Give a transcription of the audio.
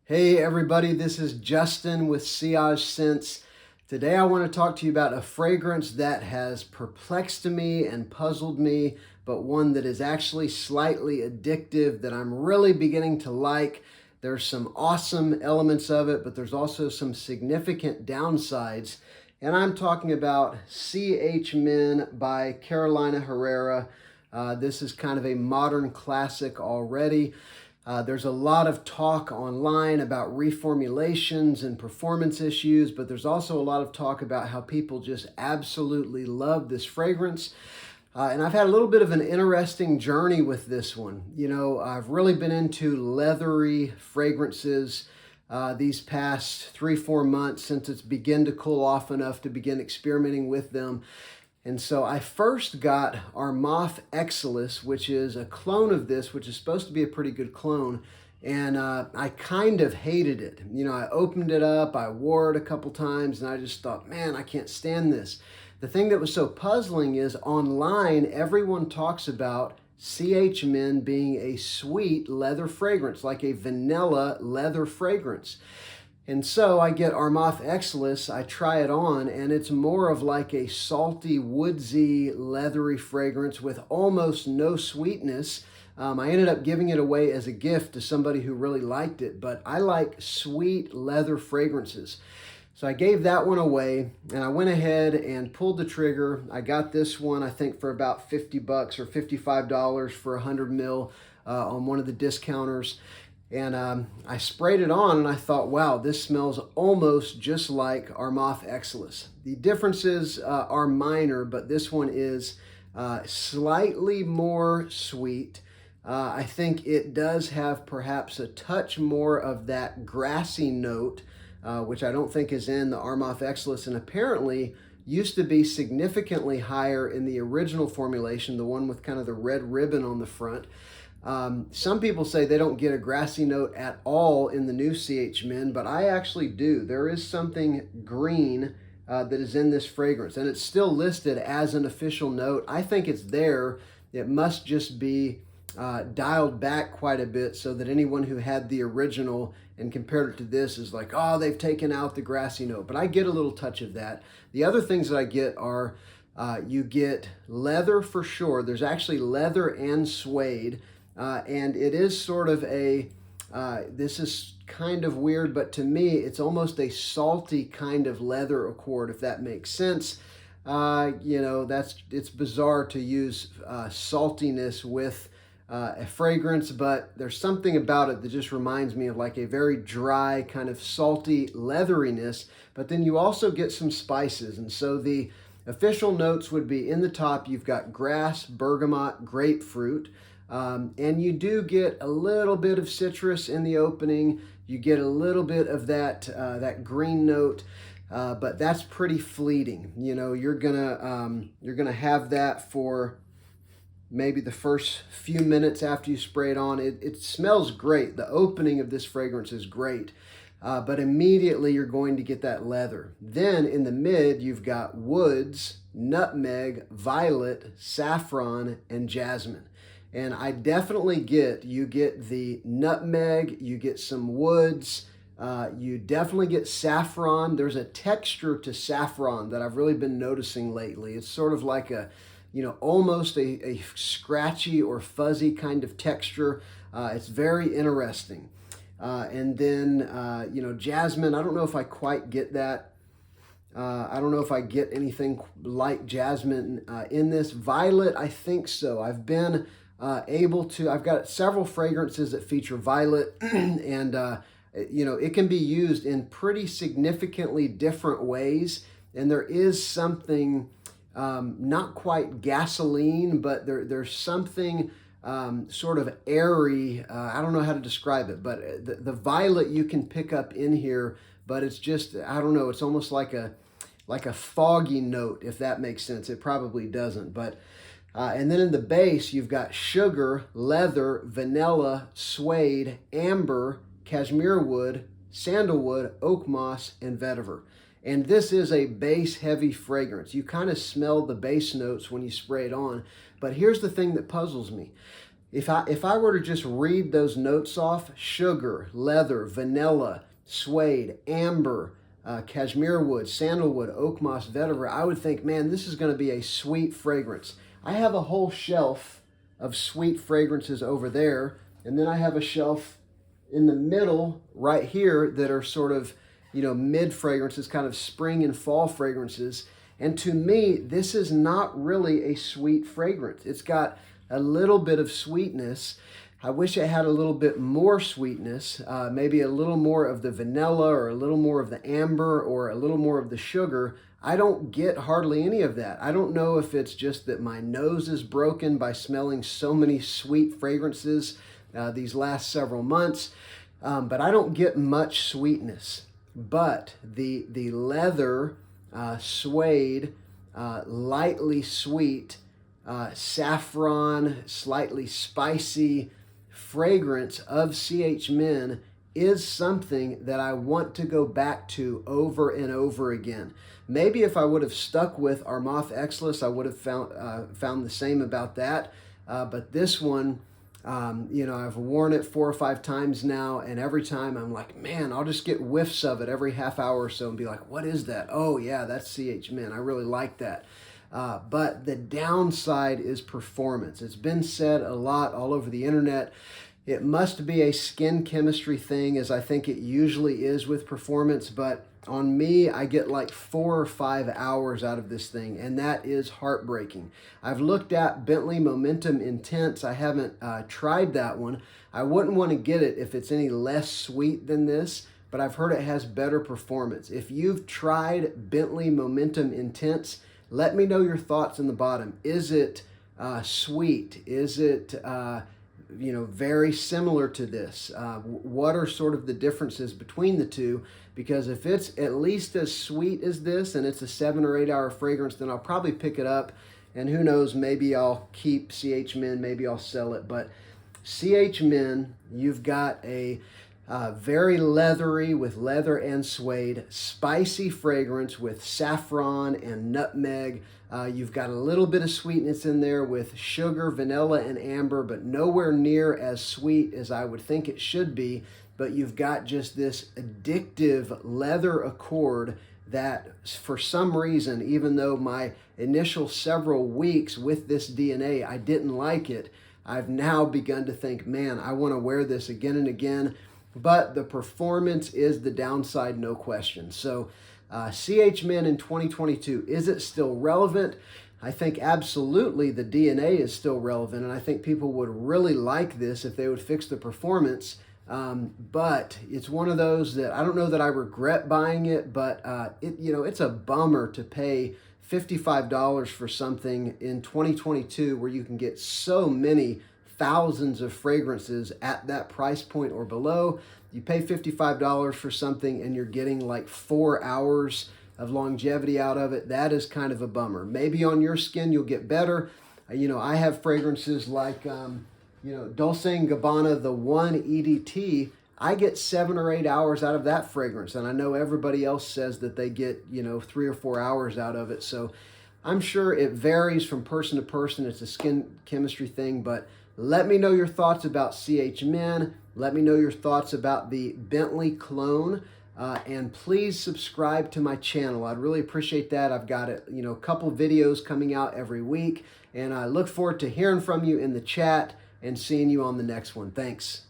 Hey everybody, this is Justin with Sillage Scents. Today I want to talk to you about a fragrance that has perplexed me and puzzled me, but one that is actually slightly addictive that I'm really beginning to like. There's some awesome elements of it, but there's also some significant downsides. And I'm talking about CH Men by Carolina Herrera. This is kind of a modern classic already. There's a lot of talk online about reformulations and performance issues, but there's also a lot of talk about how people just absolutely love this fragrance. And I've had a little bit of an interesting journey with this one. I've really been into leathery fragrances these past 3-4 months since it's begun to cool off enough to begin experimenting with them. And so I first got Armaf Exilus, which is a clone of this, which is supposed to be a pretty good clone. And I kind of hated it. I opened it up, I wore it a couple times, and I just thought, man, I can't stand this. The thing that was so puzzling is online, everyone talks about CH Men being a sweet leather fragrance, like a vanilla leather fragrance. And so I get Armaf Exilus, I try it on, and it's more of like a salty, woodsy, leathery fragrance with almost no sweetness. I ended up giving it away as a gift to somebody who really liked it, but I like sweet leather fragrances. So I gave that one away, and I went ahead and pulled the trigger. I got this one, I think, for about $50 or $55 for 100 mil on one of the discounters. And I sprayed it on and I thought, wow, this smells almost just like Armaf Exilus. The differences are minor, but this one is slightly more sweet. I think it does have perhaps a touch more of that grassy note, which I don't think is in the Armaf Exilus, and apparently used to be significantly higher in the original formulation, the one with kind of the red ribbon on the front. Some people say they don't get a grassy note at all in the new CH Men, but I actually do. There is something green that is in this fragrance, and it's still listed as an official note. I think it's there. It must just be dialed back quite a bit so that anyone who had the original and compared it to this is like, oh, they've taken out the grassy note. But I get a little touch of that. The other things that I get are you get leather for sure. There's actually leather and suede. And it is sort of this is kind of weird, but to me, it's almost a salty kind of leather accord, if that makes sense. It's bizarre to use saltiness with a fragrance, but there's something about it that just reminds me of like a very dry kind of salty leatheriness, but then you also get some spices. And so the official notes would be in the top, you've got grass, bergamot, grapefruit. And you do get a little bit of citrus in the opening. You get a little bit of that green note, but that's pretty fleeting. You're gonna have that for maybe the first few minutes after you spray it on. It smells great. The opening of this fragrance is great, but immediately you're going to get that leather. Then in the mid, you've got woods, nutmeg, violet, saffron, and jasmine. And I definitely you get the nutmeg, you get some woods, you definitely get saffron. There's a texture to saffron that I've really been noticing lately. It's sort of like almost a scratchy or fuzzy kind of texture. It's very interesting. And then, jasmine, I don't know if I quite get that. I don't know if I get anything like jasmine in this. Violet, I think so. I've been I've got several fragrances that feature violet and it can be used in pretty significantly different ways, and there is something not quite gasoline, but there's something sort of airy. I don't know how to describe it, but the violet you can pick up in here, but it's just, I don't know, it's almost like a foggy note, if that makes sense. It probably doesn't, but and then in the base, you've got sugar, leather, vanilla, suede, amber, cashmere wood, sandalwood, oak moss, and vetiver. And this is a base heavy fragrance. You kind of smell the base notes when you spray it on. But here's the thing that puzzles me. If I were to just read those notes off, sugar, leather, vanilla, suede, amber, cashmere wood, sandalwood, oak moss, vetiver, I would think, man, this is going to be a sweet fragrance. I have a whole shelf of sweet fragrances over there, and then I have a shelf in the middle right here that are sort of, mid fragrances, kind of spring and fall fragrances. And to me, this is not really a sweet fragrance. It's got a little bit of sweetness. I wish it had a little bit more sweetness, maybe a little more of the vanilla or a little more of the amber or a little more of the sugar. I don't get hardly any of that. I don't know if it's just that my nose is broken by smelling so many sweet fragrances these last several months, but I don't get much sweetness. But the leather, suede, lightly sweet, saffron, slightly spicy fragrance of CH Men is something that I want to go back to over and over again. Maybe if I would have stuck with Armaf Exless, I would have found the same about that. But this one, I've worn it 4 or 5 times now, and every time I'm like, man, I'll just get whiffs of it every half hour or so and be like, what is that? Oh yeah, that's CH Men. I really like that. But the downside is performance. It's been said a lot all over the internet. It must be a skin chemistry thing, as I think it usually is with performance, but on me, I get like 4 or 5 hours out of this thing, and that is heartbreaking. I've looked at Bentley Momentum Intense. I haven't tried that one. I wouldn't want to get it if it's any less sweet than this, but I've heard it has better performance. If you've tried Bentley Momentum Intense, let me know your thoughts in the bottom. Is it sweet? Is it very similar to this? What are sort of the differences between the two? Because if it's at least as sweet as this and it's a 7 or 8 hour fragrance, then I'll probably pick it up. And who knows, maybe I'll keep CH Men, maybe I'll sell it. But CH Men, you've got a very leathery with leather and suede, spicy fragrance with saffron and nutmeg. You've got a little bit of sweetness in there with sugar, vanilla, and amber, but nowhere near as sweet as I would think it should be. But you've got just this addictive leather accord that for some reason, even though my initial several weeks with this DNA, I didn't like it, I've now begun to think, man, I want to wear this again and again. But the performance is the downside, no question. So CH Men in 2022, is it still relevant? I think absolutely the DNA is still relevant, and I think people would really like this if they would fix the performance. But it's one of those that I don't know that I regret buying it, but it's a bummer to pay $55 for something in 2022 where you can get so many thousands of fragrances at that price point or below. You pay $55 for something and you're getting like 4 hours of longevity out of it. That is kind of a bummer. Maybe on your skin you'll get better. I have fragrances like Dolce & Gabbana, the One EDT. I get 7 or 8 hours out of that fragrance, and I know everybody else says that they get 3 or 4 hours out of it. So I'm sure it varies from person to person. It's a skin chemistry thing, but let me know your thoughts about CH Men. Let me know your thoughts about the Bentley cologne. And please subscribe to my channel. I'd really appreciate that. I've got a couple videos coming out every week, and I look forward to hearing from you in the chat and seeing you on the next one. Thanks.